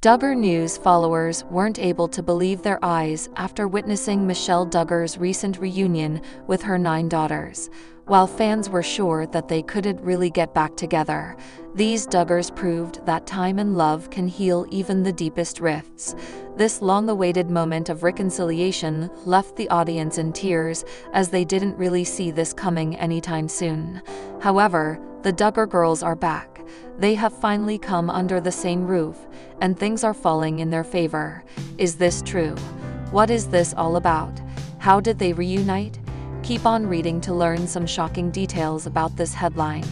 Duggar News followers weren't able to believe their eyes after witnessing Michelle Duggar's recent reunion with her 9 daughters. While fans were sure that they couldn't really get back together, these Duggars proved that time and love can heal even the deepest rifts. This long-awaited moment of reconciliation left the audience in tears, as they didn't really see this coming anytime soon. However, the Duggar girls are back. They have finally come under the same roof, and things are falling in their favor. Is this true? What is this all about? How did they reunite? Keep on reading to learn some shocking details about this headline.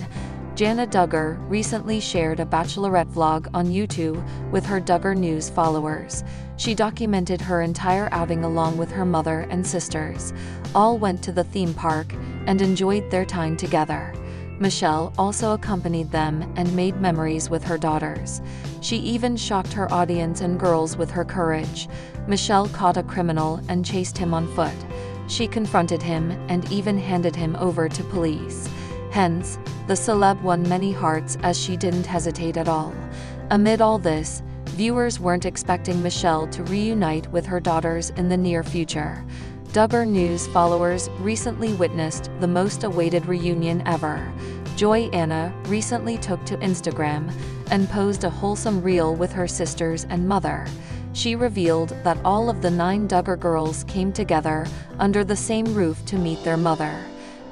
Jana Duggar recently shared a bachelorette vlog on YouTube with her Duggar News followers. She documented her entire outing along with her mother and sisters. All went to the theme park and enjoyed their time together. Michelle also accompanied them and made memories with her daughters. She even shocked her audience and girls with her courage. Michelle caught a criminal and chased him on foot. She confronted him and even handed him over to police. Hence, the celeb won many hearts as she didn't hesitate at all. Amid all this, viewers weren't expecting Michelle to reunite with her daughters in the near future. Duggar News followers recently witnessed the most awaited reunion ever. Joy-Anna recently took to Instagram and posed a wholesome reel with her sisters and mother. She revealed that all of the 9 Duggar girls came together under the same roof to meet their mother.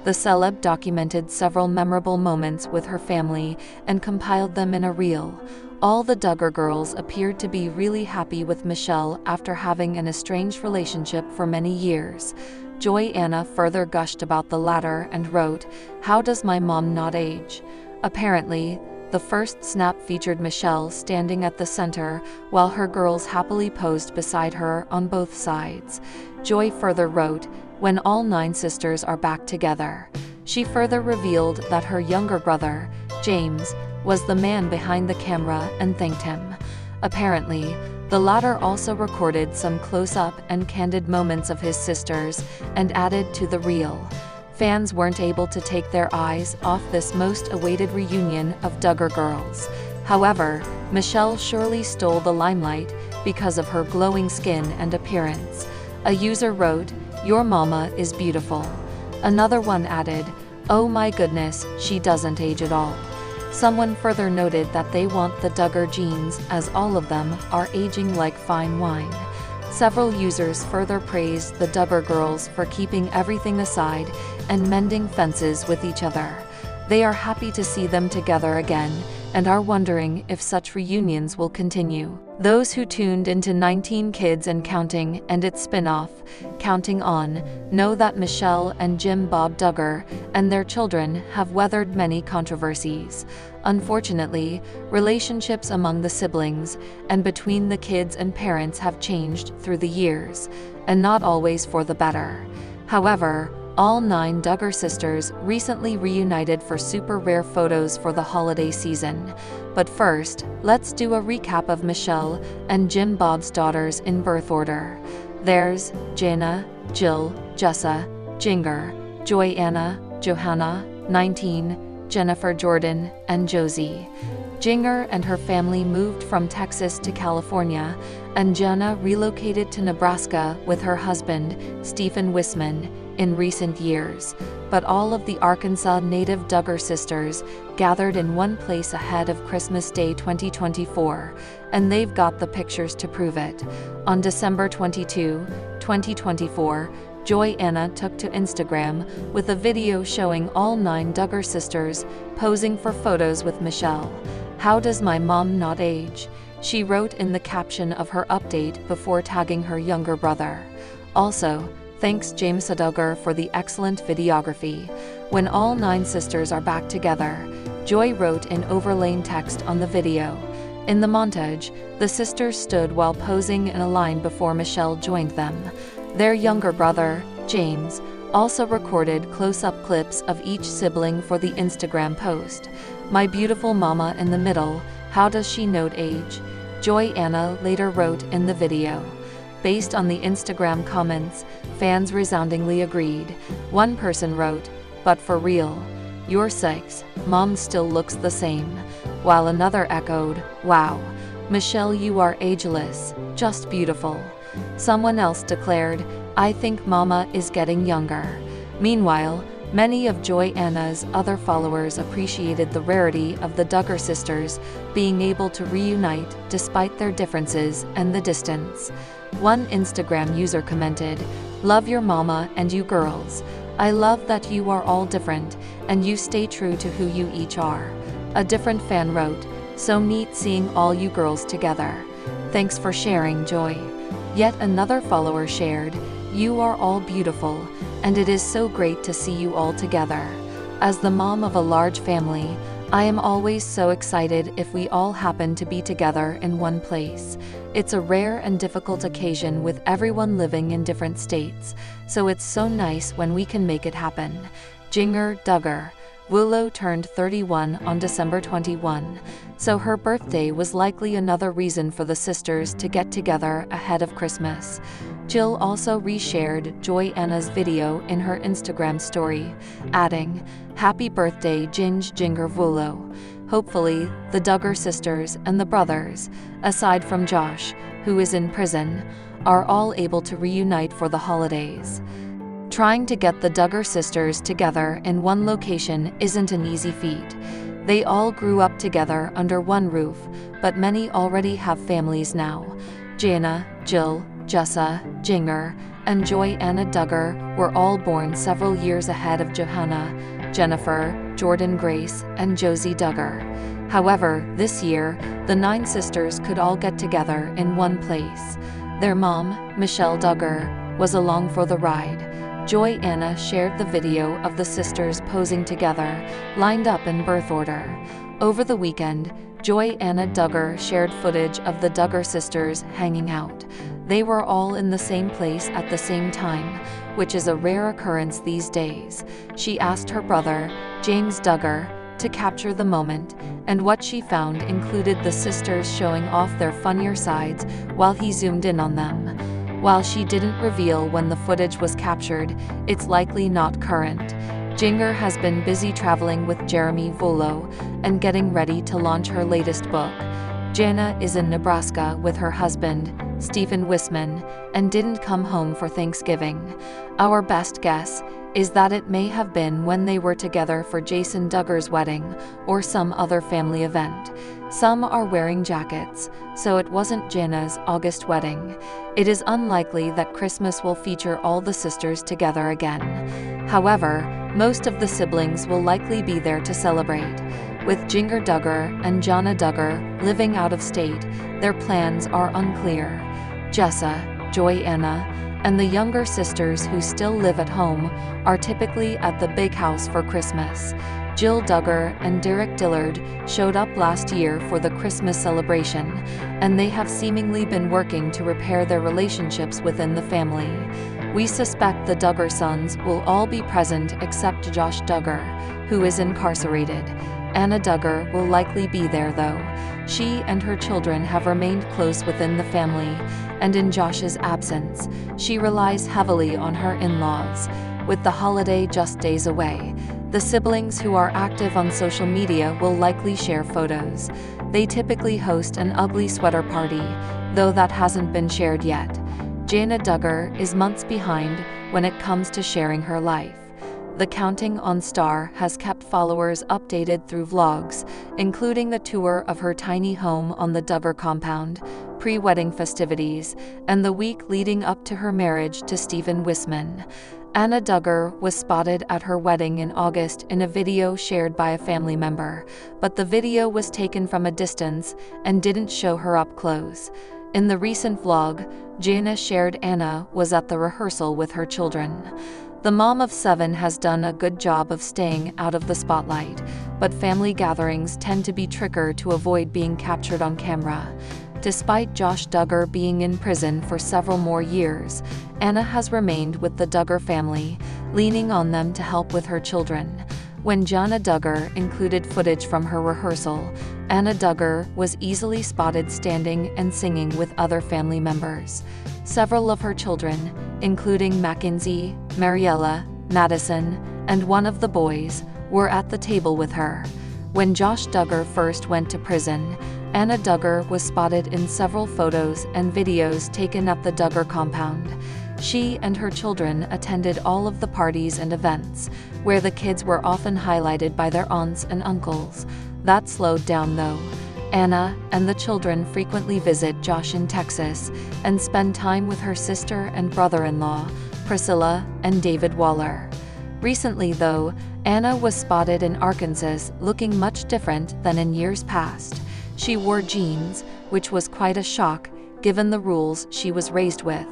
The celeb documented several memorable moments with her family and compiled them in a reel. All the Duggar girls appeared to be really happy with Michelle after having an estranged relationship for many years. Joy-Anna further gushed about the latter and wrote, "How does my mom not age?" Apparently, the first snap featured Michelle standing at the center while her girls happily posed beside her on both sides. Joy further wrote, "When all 9 sisters are back together." She further revealed that her younger brother, James, was the man behind the camera and thanked him. Apparently, the latter also recorded some close-up and candid moments of his sisters and added to the reel. Fans weren't able to take their eyes off this most awaited reunion of Duggar girls. However, Michelle surely stole the limelight because of her glowing skin and appearance. A user wrote, "Your mama is beautiful." Another one added, "Oh my goodness, she doesn't age at all." Someone further noted that they want the Duggar genes, as all of them are aging like fine wine. Several users further praised the Duggar girls for keeping everything aside and mending fences with each other. They are happy to see them together again and are wondering if such reunions will continue. Those who tuned into 19 Kids and Counting and its spin-off, Counting On, know that Michelle and Jim Bob Duggar and their children have weathered many controversies. Unfortunately, relationships among the siblings and between the kids and parents have changed through the years, and not always for the better. However, all 9 Duggar sisters recently reunited for super rare photos for the holiday season. But first, let's do a recap of Michelle and Jim Bob's daughters in birth order. There's Jana, Jill, Jessa, Jinger, Joy-Anna, Johanna, 19, Jennifer Jordan, and Josie. Jinger and her family moved from Texas to California, and Jana relocated to Nebraska with her husband, Stephen Wisman, in recent years. But all of the Arkansas native Duggar sisters gathered in one place ahead of Christmas Day 2024, and they've got the pictures to prove it. On December 22, 2024, Joy-Anna took to Instagram with a video showing all 9 Duggar sisters posing for photos with Michelle. "How does my mom not age?" she wrote in the caption of her update before tagging her younger brother. Also, thanks James Duggar for the excellent videography. When all 9 sisters are back together, Joy wrote in overlain text on the video. In the montage, the sisters stood while posing in a line before Michelle joined them. Their younger brother, James, also recorded close-up clips of each sibling for the Instagram post. "My beautiful mama in the middle, how does she not age?" Joy-Anna later wrote in the video. Based on the Instagram comments, fans resoundingly agreed. One person wrote, "But for real, you're 6, mom still looks the same," while another echoed, "Wow, "Michelle, you are ageless, just beautiful." Someone else declared, "I think Mama is getting younger." Meanwhile, many of Joy-Anna's other followers appreciated the rarity of the Duggar sisters being able to reunite despite their differences and the distance. One Instagram user commented, "Love your mama and you girls. I love that you are all different and you stay true to who you each are." A different fan wrote, "So neat seeing all you girls together. Thanks for sharing, Joy." Yet another follower shared, "You are all beautiful, and it is so great to see you all together. As the mom of a large family, I am always so excited if we all happen to be together in one place. It's a rare and difficult occasion with everyone living in different states, so it's so nice when we can make it happen." Duggar Wulo turned 31 on December 21, so her birthday was likely another reason for the sisters to get together ahead of Christmas. Jill also reshared Joy-Anna's video in her Instagram story, adding, "Happy birthday Jinger Wulo." Hopefully, the Duggar sisters and the brothers, aside from Josh, who is in prison, are all able to reunite for the holidays. Trying to get the Duggar sisters together in one location isn't an easy feat. They all grew up together under one roof, but many already have families now. Jana, Jill, Jessa, Jinger, and Joy-Anna Duggar were all born several years ahead of Johanna, Jennifer, Jordan Grace, and Josie Duggar. However, this year, the 9 sisters could all get together in one place. Their mom, Michelle Duggar, was along for the ride. Joy-Anna shared the video of the sisters posing together, lined up in birth order. Over the weekend, Joy-Anna Duggar shared footage of the Duggar sisters hanging out. They were all in the same place at the same time, which is a rare occurrence these days. She asked her brother, James Duggar, to capture the moment, and what she found included the sisters showing off their funnier sides while he zoomed in on them. While she didn't reveal when the footage was captured, it's likely not current. Jinger has been busy traveling with Jeremy Wulo and getting ready to launch her latest book. Jana is in Nebraska with her husband, Stephen Wisman, and didn't come home for Thanksgiving. Our best guess is that it may have been when they were together for Jason Duggar's wedding or some other family event. Some are wearing jackets, so it wasn't Jana's August wedding. It is unlikely that Christmas will feature all the sisters together again. However, most of the siblings will likely be there to celebrate. With Jinger Duggar and Jana Duggar living out of state, their plans are unclear. Jessa, Joy-Anna, and the younger sisters who still live at home are typically at the big house for Christmas. Jill Duggar and Derick Dillard showed up last year for the Christmas celebration, and they have seemingly been working to repair their relationships within the family. We suspect the Duggar sons will all be present except Josh Duggar, who is incarcerated. Anna Duggar will likely be there though. She and her children have remained close within the family, and in Josh's absence, she relies heavily on her in-laws. With the holiday just days away, the siblings who are active on social media will likely share photos. They typically host an ugly sweater party, though that hasn't been shared yet. Jana Duggar is months behind when it comes to sharing her life. The Counting on Star has kept followers updated through vlogs, including the tour of her tiny home on the Duggar compound, pre-wedding festivities, and the week leading up to her marriage to Stephen Wisman. Anna Duggar was spotted at her wedding in August in a video shared by a family member, but the video was taken from a distance and didn't show her up close. In the recent vlog, Jana shared Anna was at the rehearsal with her children. The mom of 7 has done a good job of staying out of the spotlight, but family gatherings tend to be trickier to avoid being captured on camera. Despite Josh Duggar being in prison for several more years, Anna has remained with the Duggar family, leaning on them to help with her children. When Jana Duggar included footage from her rehearsal, Anna Duggar was easily spotted standing and singing with other family members. Several of her children, including Mackenzie, Mariella, Madison, and one of the boys, were at the table with her. When Josh Duggar first went to prison, Anna Duggar was spotted in several photos and videos taken at the Duggar compound. She and her children attended all of the parties and events, where the kids were often highlighted by their aunts and uncles. That slowed down though. Anna and the children frequently visit Josh in Texas and spend time with her sister and brother-in-law, Priscilla and David Waller. Recently though, Anna was spotted in Arkansas looking much different than in years past. She wore jeans, which was quite a shock given the rules she was raised with.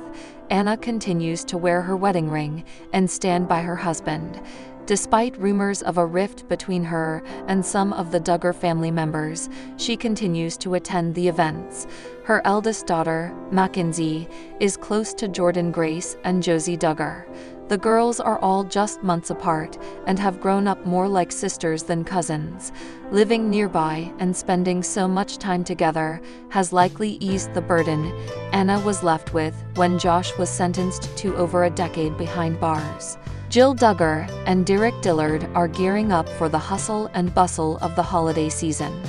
Anna continues to wear her wedding ring and stand by her husband. Despite rumors of a rift between her and some of the Duggar family members, she continues to attend the events. Her eldest daughter, Mackenzie, is close to Jordan Grace and Josie Duggar. The girls are all just months apart and have grown up more like sisters than cousins. Living nearby and spending so much time together has likely eased the burden Anna was left with when Josh was sentenced to over a decade behind bars. Jill Duggar and Derick Dillard are gearing up for the hustle and bustle of the holiday season.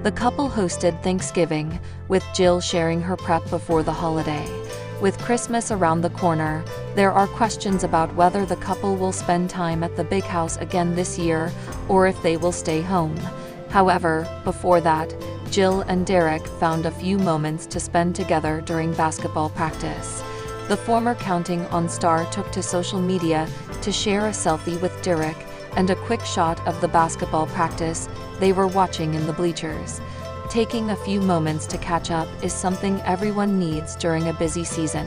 The couple hosted Thanksgiving, with Jill sharing her prep before the holiday. With Christmas around the corner, there are questions about whether the couple will spend time at the big house again this year or if they will stay home. However, before that, Jill and Derick found a few moments to spend together during basketball practice. The former Counting On star took to social media to share a selfie with Derick and a quick shot of the basketball practice they were watching in the bleachers. Taking a few moments to catch up is something everyone needs during a busy season.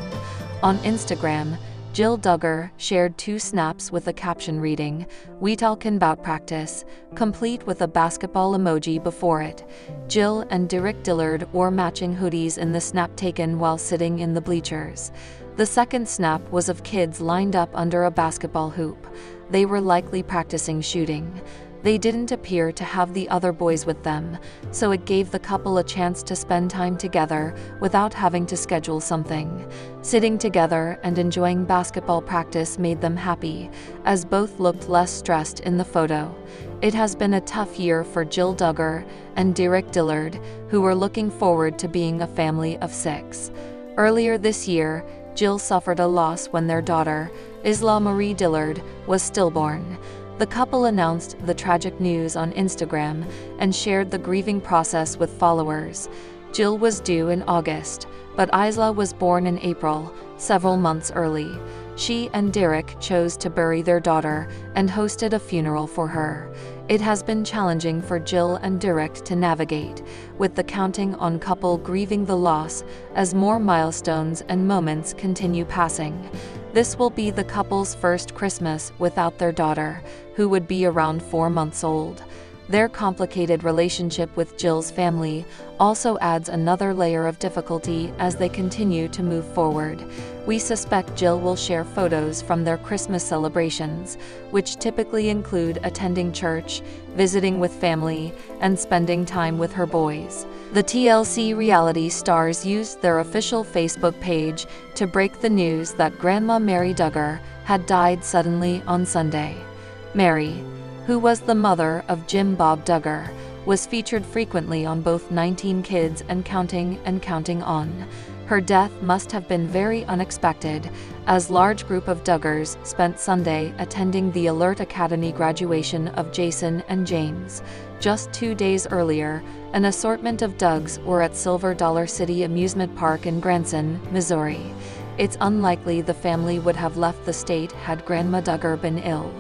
On Instagram, Jill Duggar shared 2 snaps with a caption reading, "We talkin' 'bout practice," complete with a basketball emoji before it. Jill and Derick Dillard wore matching hoodies in the snap taken while sitting in the bleachers. The second snap was of kids lined up under a basketball hoop. They were likely practicing shooting. They didn't appear to have the other boys with them, so it gave the couple a chance to spend time together without having to schedule something. Sitting together and enjoying basketball practice made them happy, as both looked less stressed in the photo. It has been a tough year for Jill Duggar and Derick Dillard, who were looking forward to being a family of 6. Earlier this year, Jill suffered a loss when their daughter, Isla Marie Dillard, was stillborn. The couple announced the tragic news on Instagram and shared the grieving process with followers. Jill was due in August, but Isla was born in April, several months early. She and Derick chose to bury their daughter and hosted a funeral for her. It has been challenging for Jill and Derick to navigate, with the Counting On couple grieving the loss as more milestones and moments continue passing. This will be the couple's first Christmas without their daughter, who would be around 4 months old. Their complicated relationship with Jill's family also adds another layer of difficulty as they continue to move forward. We suspect Jill will share photos from their Christmas celebrations, which typically include attending church, visiting with family, and spending time with her boys. The TLC reality stars used their official Facebook page to break the news that Grandma Mary Duggar had died suddenly on Sunday. Mary, who was the mother of Jim Bob Duggar, was featured frequently on both 19 Kids and Counting On. Her death must have been very unexpected, as large group of Duggars spent Sunday attending the Alert Academy graduation of Jason and James. Just 2 days earlier, an assortment of Dougs were at Silver Dollar City Amusement Park in Branson, Missouri. It's unlikely the family would have left the state had Grandma Duggar been ill.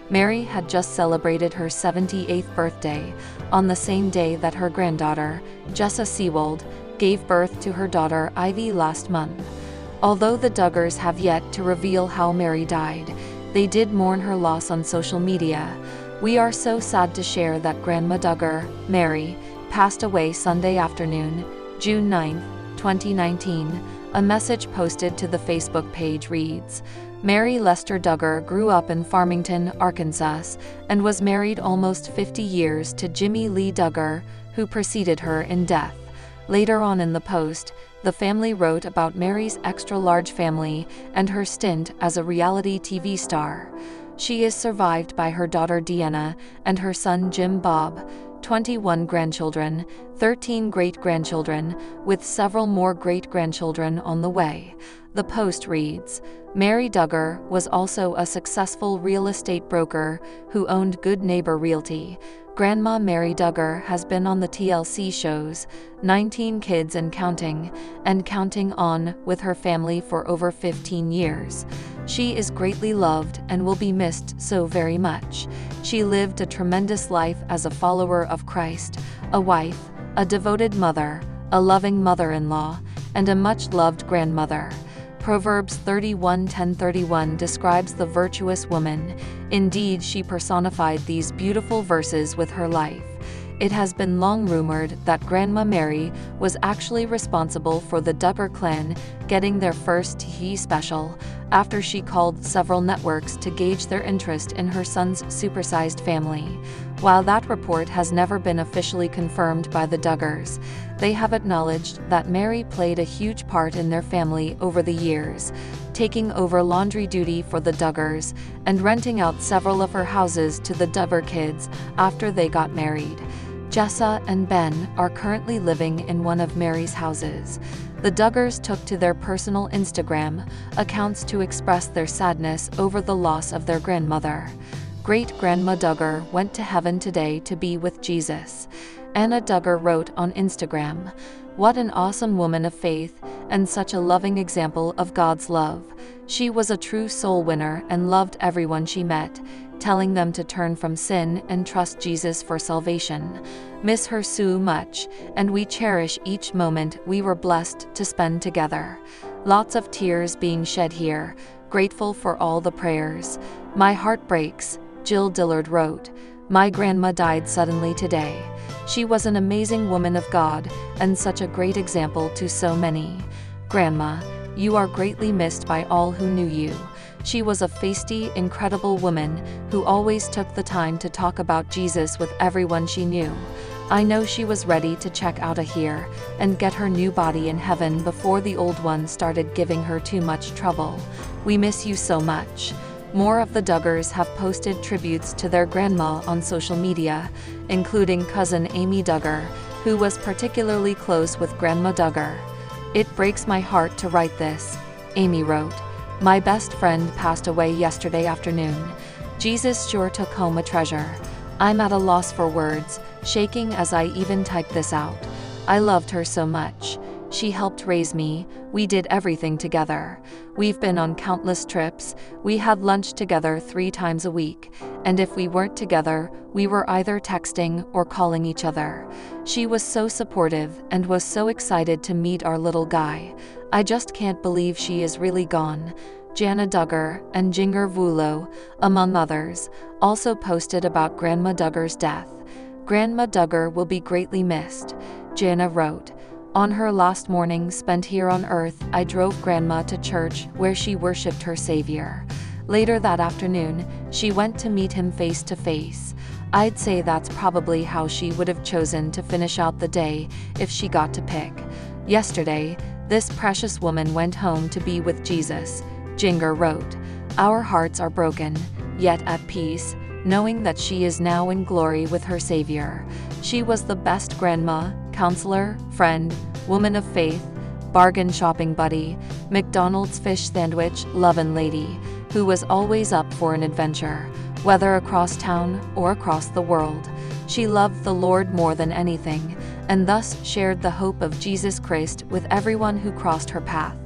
Mary had just celebrated her 78th birthday, on the same day that her granddaughter, Jessa Seawold, gave birth to her daughter Ivy last month. Although the Duggars have yet to reveal how Mary died, they did mourn her loss on social media. "We are so sad to share that Grandma Duggar, Mary, passed away Sunday afternoon, June 9, 2019, a message posted to the Facebook page reads, "Mary Lester Duggar grew up in Farmington, Arkansas, and was married almost 50 years to Jimmy Lee Duggar, who preceded her in death." Later on in the post, the family wrote about Mary's extra-large family and her stint as a reality TV star. She is survived by her daughter Deanna and her son Jim Bob, 21 grandchildren, 13 great-grandchildren, with several more great-grandchildren on the way. The post reads, Mary Duggar was also a successful real estate broker who owned Good Neighbor Realty. Grandma Mary Duggar has been on the TLC shows, 19 Kids and Counting on with her family for over 15 years. She is greatly loved and will be missed so very much. She lived a tremendous life as a follower of Christ, a wife, a devoted mother, a loving mother-in-law, and a much-loved grandmother. Proverbs 31:10-31 describes the virtuous woman. Indeed, she personified these beautiful verses with her life. It has been long rumored that Grandma Mary was actually responsible for the Duggar clan getting their first TV special, after she called several networks to gauge their interest in her son's supersized family. While that report has never been officially confirmed by the Duggars, they have acknowledged that Mary played a huge part in their family over the years, taking over laundry duty for the Duggars and renting out several of her houses to the Duggar kids after they got married. Jessa and Ben are currently living in one of Mary's houses. The Duggars took to their personal Instagram accounts to express their sadness over the loss of their grandmother. Great-Grandma Duggar went to heaven today to be with Jesus. Anna Duggar wrote on Instagram, "What an awesome woman of faith, and such a loving example of God's love. She was a true soul winner and loved everyone she met, telling them to turn from sin and trust Jesus for salvation. Miss her so much, and we cherish each moment we were blessed to spend together. Lots of tears being shed here, grateful for all the prayers. My heart breaks," Jill Dillard wrote. "My grandma died suddenly today. She was an amazing woman of God and such a great example to so many. Grandma, you are greatly missed by all who knew you. She was a feisty, incredible woman who always took the time to talk about Jesus with everyone she knew. I know she was ready to check out of here and get her new body in heaven before the old one started giving her too much trouble. We miss you so much." More of the Duggars have posted tributes to their grandma on social media, including cousin Amy Duggar, who was particularly close with Grandma Duggar. "It breaks my heart to write this," Amy wrote. "My best friend passed away yesterday afternoon. Jesus sure took home a treasure. I'm at a loss for words, shaking as I even type this out. I loved her so much. She helped raise me, we did everything together. We've been on countless trips, we had lunch together 3 times a week, and if we weren't together, we were either texting or calling each other. She was so supportive and was so excited to meet our little guy. I just can't believe she is really gone." Jana Duggar and Jinger Vulo, among others, also posted about Grandma Duggar's death. "Grandma Duggar will be greatly missed," Jana wrote. "On her last morning spent here on earth, I drove Grandma to church where she worshipped her Savior. Later that afternoon, she went to meet him face to face. I'd say that's probably how she would have chosen to finish out the day if she got to pick. Yesterday, this precious woman went home to be with Jesus," Jinger wrote. "Our hearts are broken, yet at peace, knowing that she is now in glory with her Savior. She was the best grandma, counselor, friend, woman of faith, bargain shopping buddy, McDonald's fish sandwich lovin' lady, who was always up for an adventure, whether across town or across the world. She loved the Lord more than anything, and thus shared the hope of Jesus Christ with everyone who crossed her path.